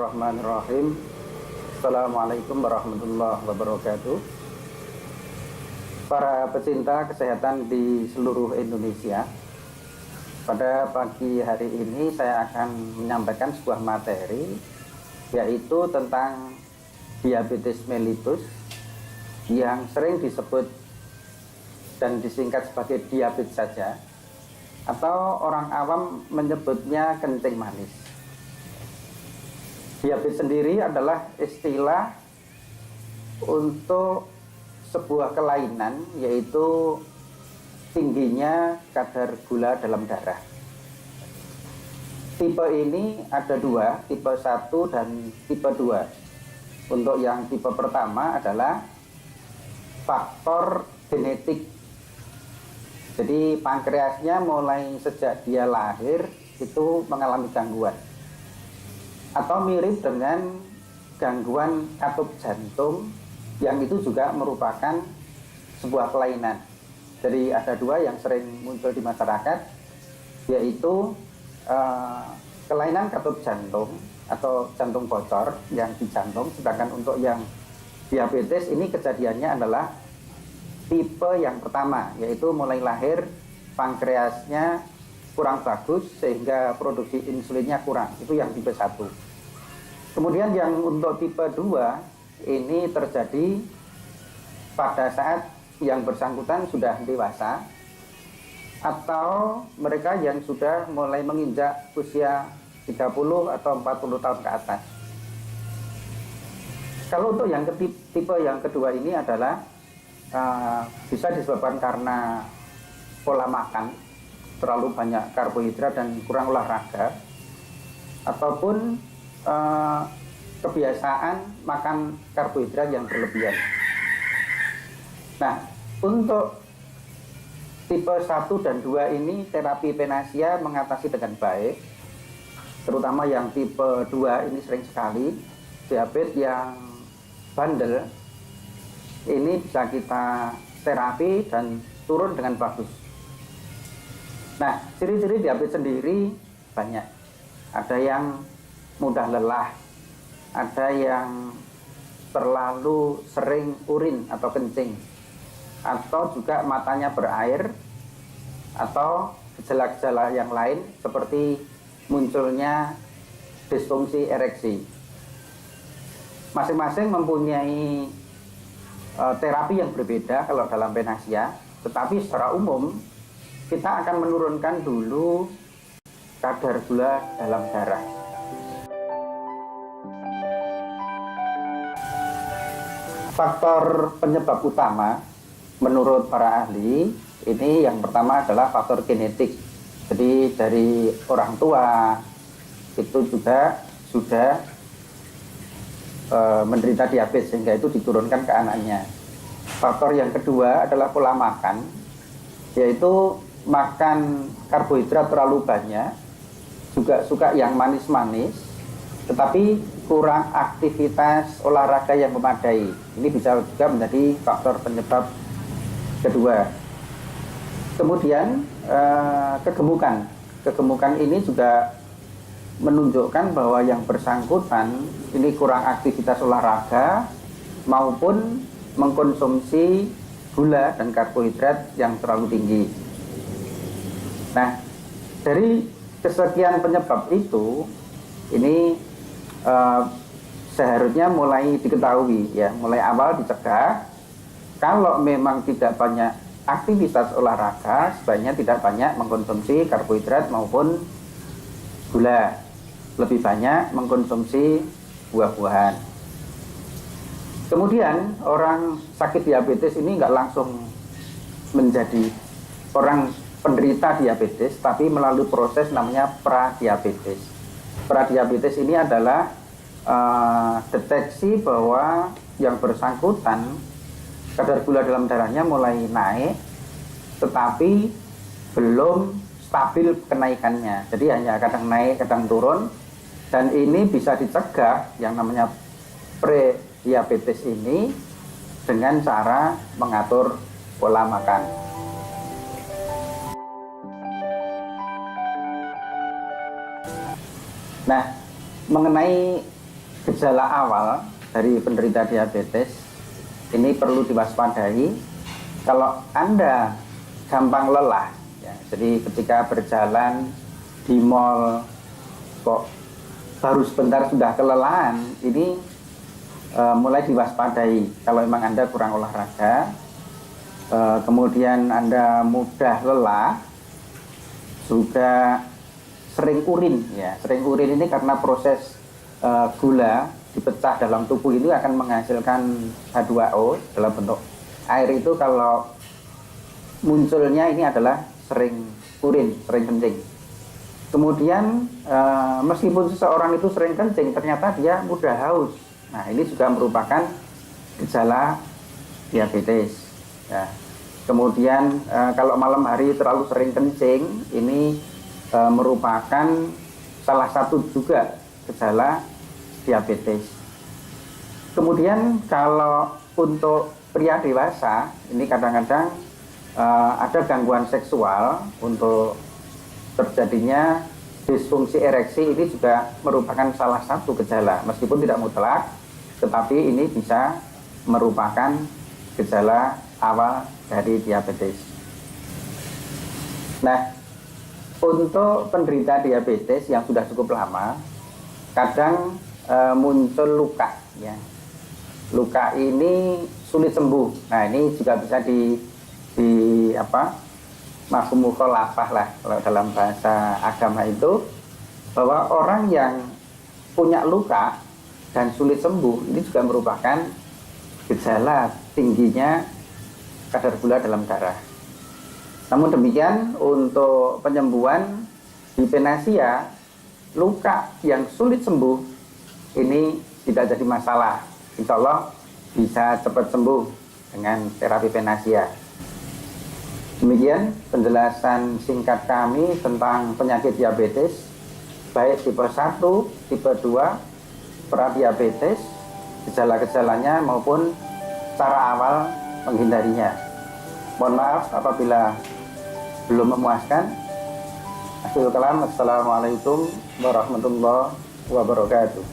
Bismillahirrahmanirrahim. Assalamualaikum warahmatullahi wabarakatuh. Para pecinta kesehatan di seluruh Indonesia, pada pagi hari ini saya akan menyampaikan sebuah materi, yaitu tentang diabetes mellitus yang sering disebut dan disingkat sebagai diabetes saja, atau orang awam menyebutnya kencing manis. Diabetes sendiri adalah istilah untuk sebuah kelainan, yaitu tingginya kadar gula dalam darah. Tipe ini ada dua, tipe 1 dan tipe 2. Untuk yang tipe pertama adalah faktor genetik. Jadi pankreasnya mulai sejak dia lahir itu mengalami gangguan, atau mirip dengan gangguan katup jantung, yang itu juga merupakan sebuah kelainan. Jadi ada dua yang sering muncul di masyarakat, yaitu kelainan katup jantung atau jantung bocor yang di jantung. Sedangkan untuk yang diabetes ini kejadiannya adalah tipe yang pertama, yaitu mulai lahir pankreasnya kurang bagus sehingga produksi insulinnya kurang. Itu yang tipe 1. Kemudian yang untuk tipe 2 ini terjadi pada saat yang bersangkutan sudah dewasa, atau mereka yang sudah mulai menginjak usia 30 atau 40 tahun ke atas. Kalau untuk yang tipe yang kedua ini adalah bisa disebabkan karena pola makan, terlalu banyak karbohidrat dan kurang olahraga, ataupun kebiasaan makan karbohidrat yang berlebihan. Nah, untuk tipe 1 dan 2 ini terapi Penasia mengatasi dengan baik. Terutama yang tipe 2 ini sering sekali diabetes yang bandel. Ini bisa kita terapi dan turun dengan bagus. Nah, ciri-ciri diabetes sendiri banyak. Ada yang mudah lelah, ada yang terlalu sering urin atau kencing, atau juga matanya berair, atau gejala-gejala yang lain seperti munculnya disfungsi ereksi. Masing-masing mempunyai terapi yang berbeda kalau dalam Penasia, tetapi secara umum kita akan menurunkan dulu kadar gula dalam darah. Faktor penyebab utama menurut para ahli ini yang pertama adalah faktor genetik. Jadi dari orang tua itu juga sudah menderita diabetes sehingga itu diturunkan ke anaknya. Faktor yang kedua adalah pola makan, yaitu makan karbohidrat terlalu banyak, juga suka yang manis-manis, tetapi kurang aktivitas olahraga yang memadai. Ini bisa juga menjadi faktor penyebab kedua. Kemudian kegemukan. Kegemukan ini juga menunjukkan bahwa yang bersangkutan ini kurang aktivitas olahraga maupun mengkonsumsi gula dan karbohidrat yang terlalu tinggi. Nah, dari kesekian penyebab itu, ini seharusnya mulai diketahui, ya, mulai awal dicegah. Kalau memang tidak banyak aktivitas olahraga, sebaiknya tidak banyak mengkonsumsi karbohidrat maupun gula, lebih banyak mengkonsumsi buah-buahan. Kemudian orang sakit diabetes ini nggak langsung menjadi orang penderita diabetes, tapi melalui proses namanya pradiabetes. Pradiabetes ini adalah deteksi bahwa yang bersangkutan kadar gula dalam darahnya mulai naik, tetapi belum stabil kenaikannya. Jadi hanya kadang naik, kadang turun, dan ini bisa dicegah yang namanya prediabetes ini dengan cara mengatur pola makan. Nah, mengenai gejala awal dari penderita diabetes ini perlu diwaspadai. Kalau Anda gampang lelah, ya, jadi ketika berjalan di mall kok baru sebentar sudah kelelahan, ini mulai diwaspadai. Kalau memang Anda kurang olahraga, kemudian Anda mudah lelah, juga sering urin, ya. Sering urin ini karena proses gula dipecah dalam tubuh ini akan menghasilkan H2O dalam bentuk air. Itu kalau munculnya ini adalah sering urin, sering kencing. Kemudian meskipun seseorang itu sering kencing, ternyata dia mudah haus. Nah, ini juga merupakan gejala diabetes, ya. Kemudian kalau malam hari terlalu sering kencing, ini merupakan salah satu juga gejala diabetes. Kemudian kalau untuk pria dewasa, ini kadang-kadang ada gangguan seksual. Untuk terjadinya disfungsi ereksi ini juga merupakan salah satu gejala, meskipun tidak mutlak, tetapi ini bisa merupakan gejala awal dari diabetes. Nah, untuk penderita diabetes yang sudah cukup lama, kadang muncul luka, ya. Luka ini sulit sembuh. Nah, ini juga bisa di mafhum mukhalafah lah kalau dalam bahasa agama itu, bahwa orang yang punya luka dan sulit sembuh ini juga merupakan gejala tingginya kadar gula dalam darah. Namun demikian, untuk penyembuhan hipenasia, luka yang sulit sembuh ini tidak jadi masalah. Insya Allah bisa cepat sembuh dengan terapi hipenasia. Demikian penjelasan singkat kami tentang penyakit diabetes, baik tipe 1, tipe 2, pradiabetes, gejala-gejalanya maupun cara awal menghindarinya. Mohon maaf apabila belum memuaskan. Akhirul kalam, assalamualaikum warahmatullahi wabarakatuh.